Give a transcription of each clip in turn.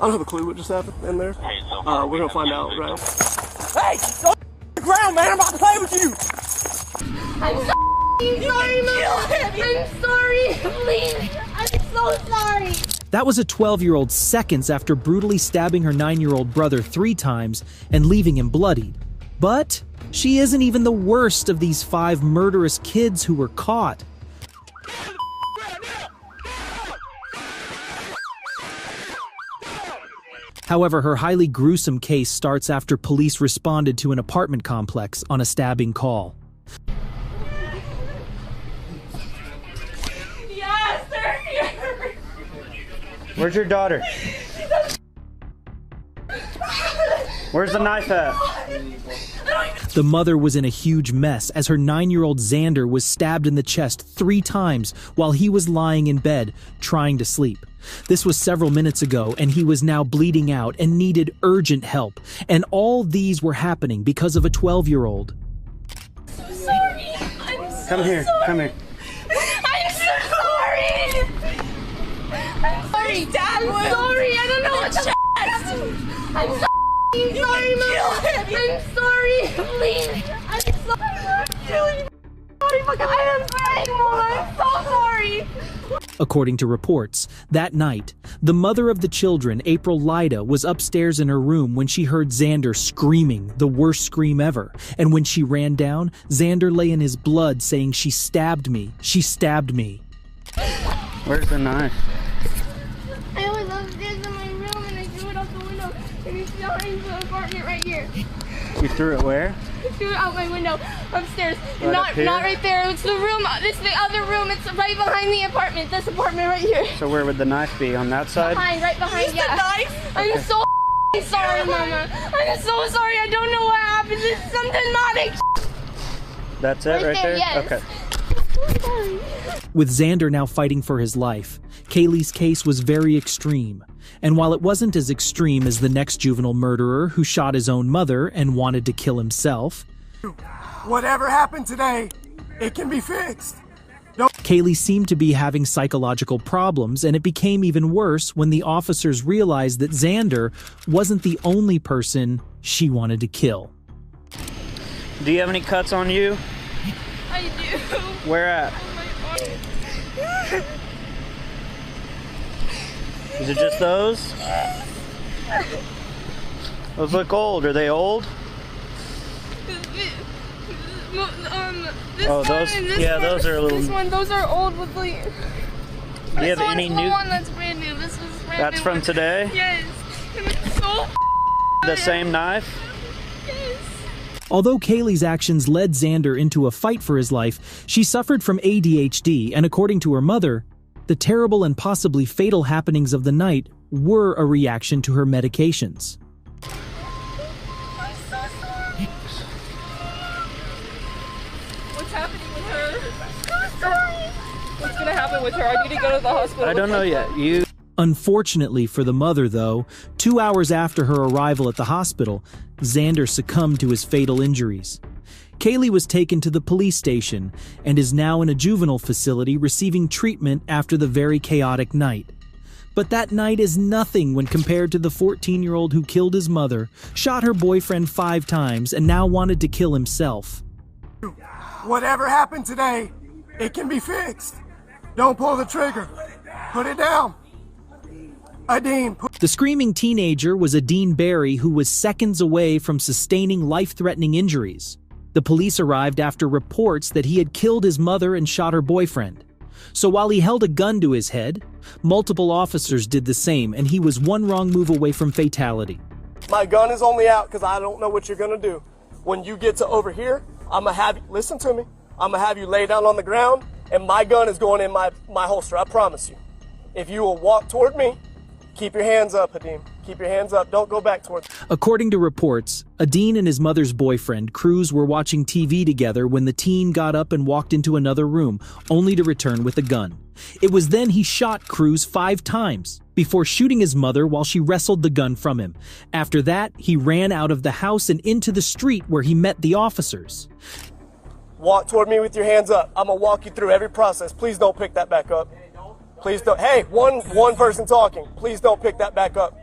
I don't have a clue what just happened in there. We're gonna find out, right? Hey, go on the ground, man. I'm about to play with you. I'm so sorry, Mama. I'm sorry. Please. I'm so sorry. That was a 12-year-old seconds after brutally stabbing her 9-year-old brother 3 times and leaving him bloodied. But she isn't even the worst of these 5 murderous kids who were caught. However, her highly gruesome case starts after police responded to an apartment complex on a stabbing call. Yes, they're here. Where's your daughter? Where's the knife at? The mother was in a huge mess as her 9-year-old Xander was stabbed in the chest 3 times while he was lying in bed trying to sleep. This was several minutes ago, and he was now bleeding out and needed urgent help. And all these were happening because of a 12-year-old. I'm so sorry. Come here. I'm so sorry. I'm sorry, Dad. I'm sorry. I don't know what to I'm so sorry, Mama. I'm sorry. Please. I'm so sorry. I'm sorry, Mama. I'm so sorry. According to reports, that night, the mother of the children, April Lyda, was upstairs in her room when she heard Xander screaming, the worst scream ever. And when she ran down, Xander lay in his blood saying, "She stabbed me. She stabbed me." Where's the knife? I was upstairs in my room and I threw it out the window and it's behind the apartment right here. You threw it where? I threw it out my window upstairs. Right not up here? not right there. It's the room. This is the other room. It's right behind the apartment. This apartment right here. So where would the knife be? On that side? Right behind. Yeah. The knife? I'm so sorry, Mama. I'm so sorry. I don't know what happened. It's something not. That's it right there? Yes. Okay. With Xander now fighting for his life, Kaylee's case was very extreme. And while it wasn't as extreme as the next juvenile murderer who shot his own mother and wanted to kill himself, Whatever happened today, it can be fixed. Kaylee seemed to be having psychological problems, and it became even worse when the officers realized that Xander wasn't the only person she wanted to kill. Do you have any cuts on you? I do. Where at? Oh my God. Is it just those? Those look old. Are they old? This Oh, those- one and this yeah, one, those are a little- This one, those are old with like. Do you have any The new? one that's brand new. This was brand That's new. from today? Yes. And it's so. The same knife? Yes. Although Kaylee's actions led Xander into a fight for his life, she suffered from ADHD, and according to her mother, the terrible and possibly fatal happenings of the night were a reaction to her medications. I'm so sorry. What's happening with her? I'm so sorry. What's gonna happen with her? I need to go to the hospital. I don't know yet. You. Unfortunately for the mother, though, 2 hours after her arrival at the hospital, Xander succumbed to his fatal injuries. Kaylee was taken to the police station and is now in a juvenile facility receiving treatment after the very chaotic night. But that night is nothing when compared to the 14-year-old who killed his mother, shot her boyfriend 5 times, and now wanted to kill himself. Whatever happened today, it can be fixed. Don't pull the trigger. Put it down. Adine, The screaming teenager was Adine Barry, who was seconds away from sustaining life-threatening injuries. The police arrived after reports that he had killed his mother and shot her boyfriend. So while he held a gun to his head, multiple officers did the same, and he was one wrong move away from fatality. my gun is only out because I don't know what you're gonna do. When you get to over here, I'm gonna have you, listen to me, I'm gonna have you lay down on the ground and my gun is going in my holster, I promise you. If you will walk toward me, keep your hands up, Adine. Keep your hands up. Don't go back towards. According to reports, Adine and his mother's boyfriend, Cruz, were watching TV together when the teen got up and walked into another room, only to return with a gun. It was then he shot Cruz 5 times, before shooting his mother while she wrestled the gun from him. After that, he ran out of the house and into the street where he met the officers. Walk toward me with your hands up. I'm gonna walk you through every process. Please don't pick that back up. Please don't. Hey, one person talking. Please don't pick that back up.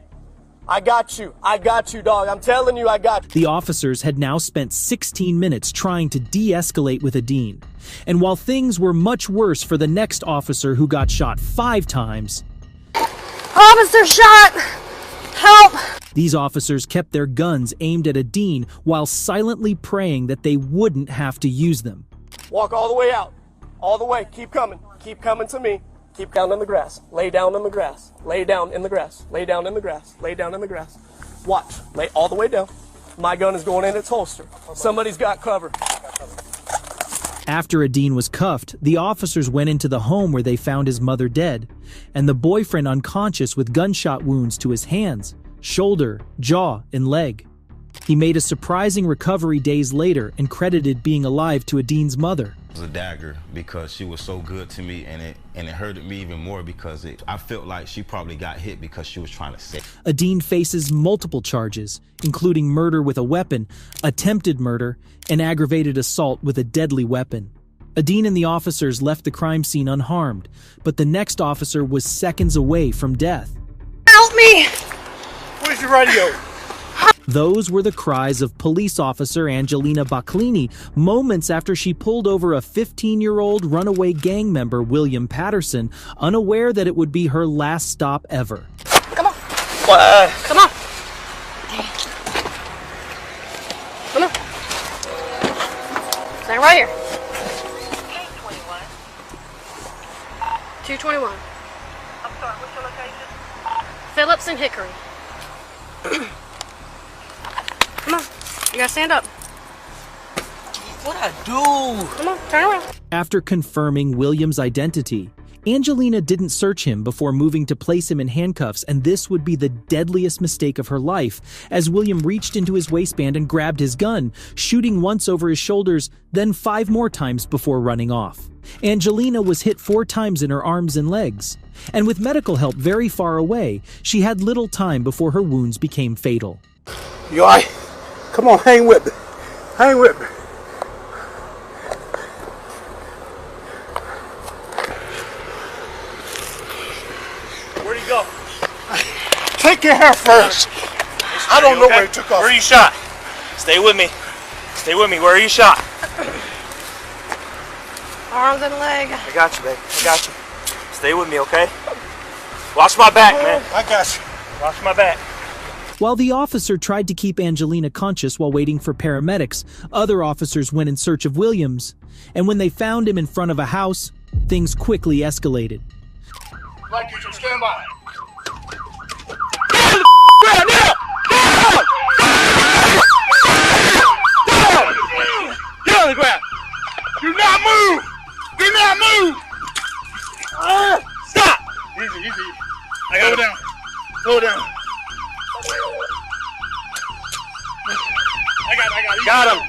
I got you. I got you, dog. I'm telling you, I got you. The officers had now spent 16 minutes trying to de-escalate with Adine. And while things were much worse for the next officer who got shot 5 times, Officer shot! Help! these officers kept their guns aimed at Adine while silently praying that they wouldn't have to use them. Walk all the way out. All the way. Keep coming. Keep coming to me. Keep down in the grass. Lay down in the grass. Lay down in the grass. Lay down in the grass. Lay down in the grass. Watch. Lay all the way down. My gun is going in its holster. Somebody's got cover. After Adine was cuffed, the officers went into the home where they found his mother dead, and the boyfriend unconscious with gunshot wounds to his hands, shoulder, jaw, and leg. He made a surprising recovery days later and credited being alive to Adine's mother. It was a dagger because she was so good to me, and it hurted me even more because I felt like she probably got hit because she was trying to save. Adine faces multiple charges, including murder with a weapon, attempted murder, and aggravated assault with a deadly weapon. Adine and the officers left the crime scene unharmed, but the next officer was seconds away from death. Help me! Where's your radio? Those were the cries of police officer Angelina Baclini moments after she pulled over a 15-year-old runaway gang member, William Patterson, unaware that it would be her last stop ever. Come on. Come on. Come on. Stay right here. 221. I'm sorry, what's your location? Phillips and Hickory. Come on. You gotta stand up. What'd I do? Come on, turn around. After confirming William's identity, Angelina didn't search him before moving to place him in handcuffs, and this would be the deadliest mistake of her life, as William reached into his waistband and grabbed his gun, shooting once over his shoulders, then 5 more times before running off. Angelina was hit 4 times in her arms and legs, and with medical help very far away, she had little time before her wounds became fatal. You alright? Come on, hang with me. Hang with me. Where'd he go? Take your hair first. I don't know where he took off. Where are you shot? Stay with me. Stay with me. Where are you shot? Arms and leg. I got you, babe. I got you. Stay with me, okay? Watch my back, man. I got you. Watch my back. While the officer tried to keep Angelina conscious while waiting for paramedics, other officers went in search of Williams, and when they found him in front of a house, things quickly escalated. Right, teacher, stand by. Get on the ground. Do not move! Do not move! Stop. Easy, easy. I got him. down. Go down. I got Got him.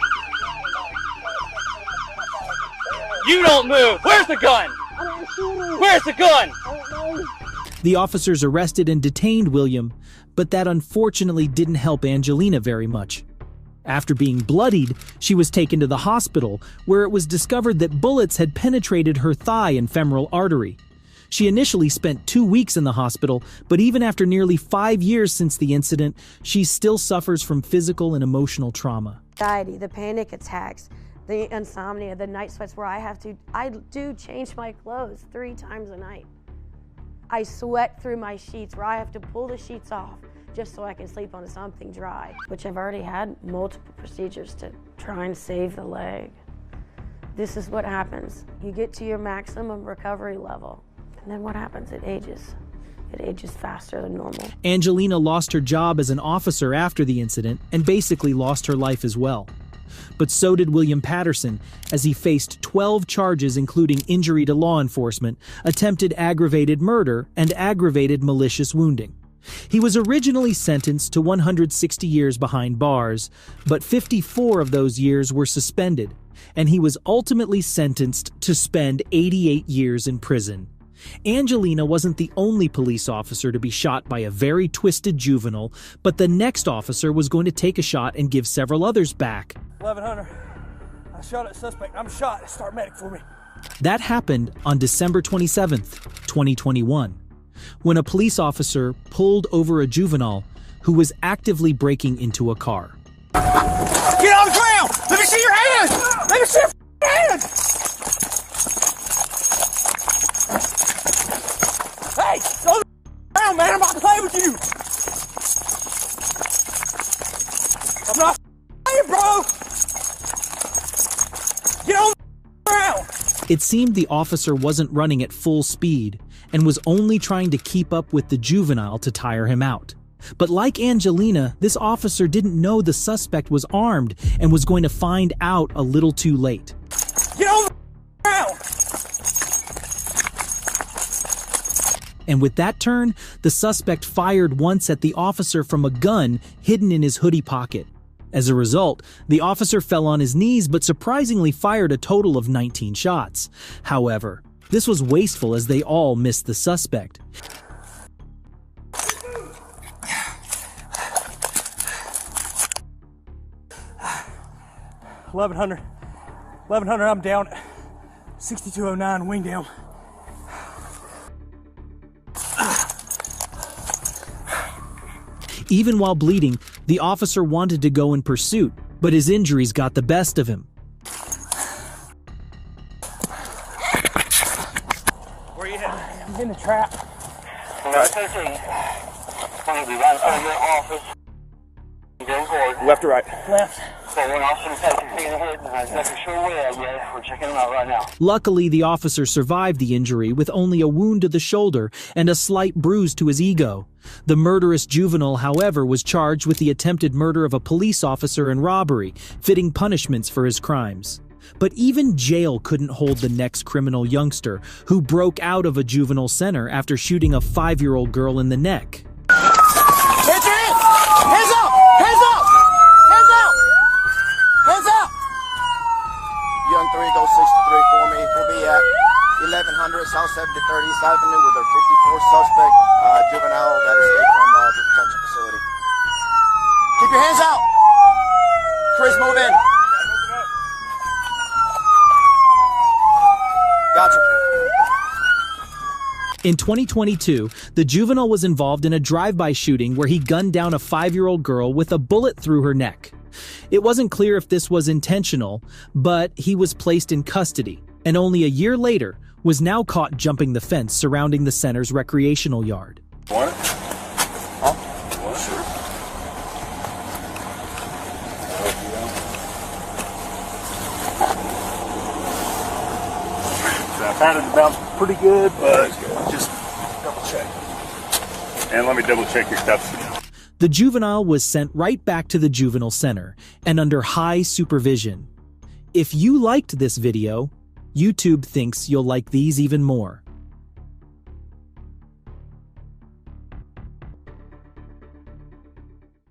You don't move. Where's the gun? Where's the gun? The officers arrested and detained William, but that unfortunately didn't help Angelina very much. After being bloodied, she was taken to the hospital, where it was discovered that bullets had penetrated her thigh and femoral artery. She initially spent 2 weeks in the hospital, but even after nearly 5 years since the incident, she still suffers from physical and emotional trauma. Anxiety, the panic attacks, the insomnia, the night sweats where I do change my clothes 3 times a night. I sweat through my sheets where I have to pull the sheets off just so I can sleep on something dry, which I've already had multiple procedures to try and save the leg. This is what happens. You get to your maximum recovery level, and then what happens? It ages. It ages faster than normal. Angelina lost her job as an officer after the incident and basically lost her life as well. But so did William Patterson, as he faced 12 charges including injury to law enforcement, attempted aggravated murder, and aggravated malicious wounding. He was originally sentenced to 160 years behind bars, but 54 of those years were suspended, and he was ultimately sentenced to spend 88 years in prison. Angelina wasn't the only police officer to be shot by a very twisted juvenile, but the next officer was going to take a shot and give several others back. 1100. I shot at suspect. I'm shot. Start medic for me. That happened on December 27th, 2021. When a police officer pulled over a juvenile, who was actively breaking into a car. Get on the ground! Let me see your hands! Let me see your hands! Hey! Go on the ground, man! I'm about to play with you! I'm not playing, bro! Get on the ground! It seemed the officer wasn't running at full speed and was only trying to keep up with the juvenile to tire him out. But like Angelina, this officer didn't know the suspect was armed and was going to find out a little too late. Get on the ground! And with that turn, the suspect fired once at the officer from a gun hidden in his hoodie pocket. As a result, the officer fell on his knees but surprisingly fired a total of 19 shots. However, this was wasteful as they all missed the suspect. 1100, I'm down. 6209, wing down. Even while bleeding, the officer wanted to go in pursuit, but his injuries got the best of him. Where you at? I'm in the trap. I'm gonna be right in front of your office. Going forward. Left or right? Left. So one officer takes your feet in the hood, and I'm not sure where yet. We're checking them out right now. Luckily, the officer survived the injury with only a wound to the shoulder and a slight bruise to his ego. The murderous juvenile, however, was charged with the attempted murder of a police officer and robbery, fitting punishments for his crimes. But even jail couldn't hold the next criminal youngster, who broke out of a juvenile center after shooting a 5-year-old girl in the neck. Hands your hands! Hands up! Hands up! Hands up! Hands up! Young 3, go 63 for me. We'll be at 1100 South 73rd East Avenue with a 54 suspect juvenile that escaped from the detention facility. Keep your hands out! Chris, move in. Gotcha. In 2022, the juvenile was involved in a drive-by shooting where he gunned down a 5-year-old girl with a bullet through her neck. It wasn't clear if this was intentional, but he was placed in custody, and only a year later was now caught jumping the fence surrounding the center's recreational yard. Want it? Huh? Well, sure. So I found it about pretty good, but just double check. And let me double check your stuff. The juvenile was sent right back to the juvenile center and under high supervision. If you liked this video, YouTube thinks you'll like these even more.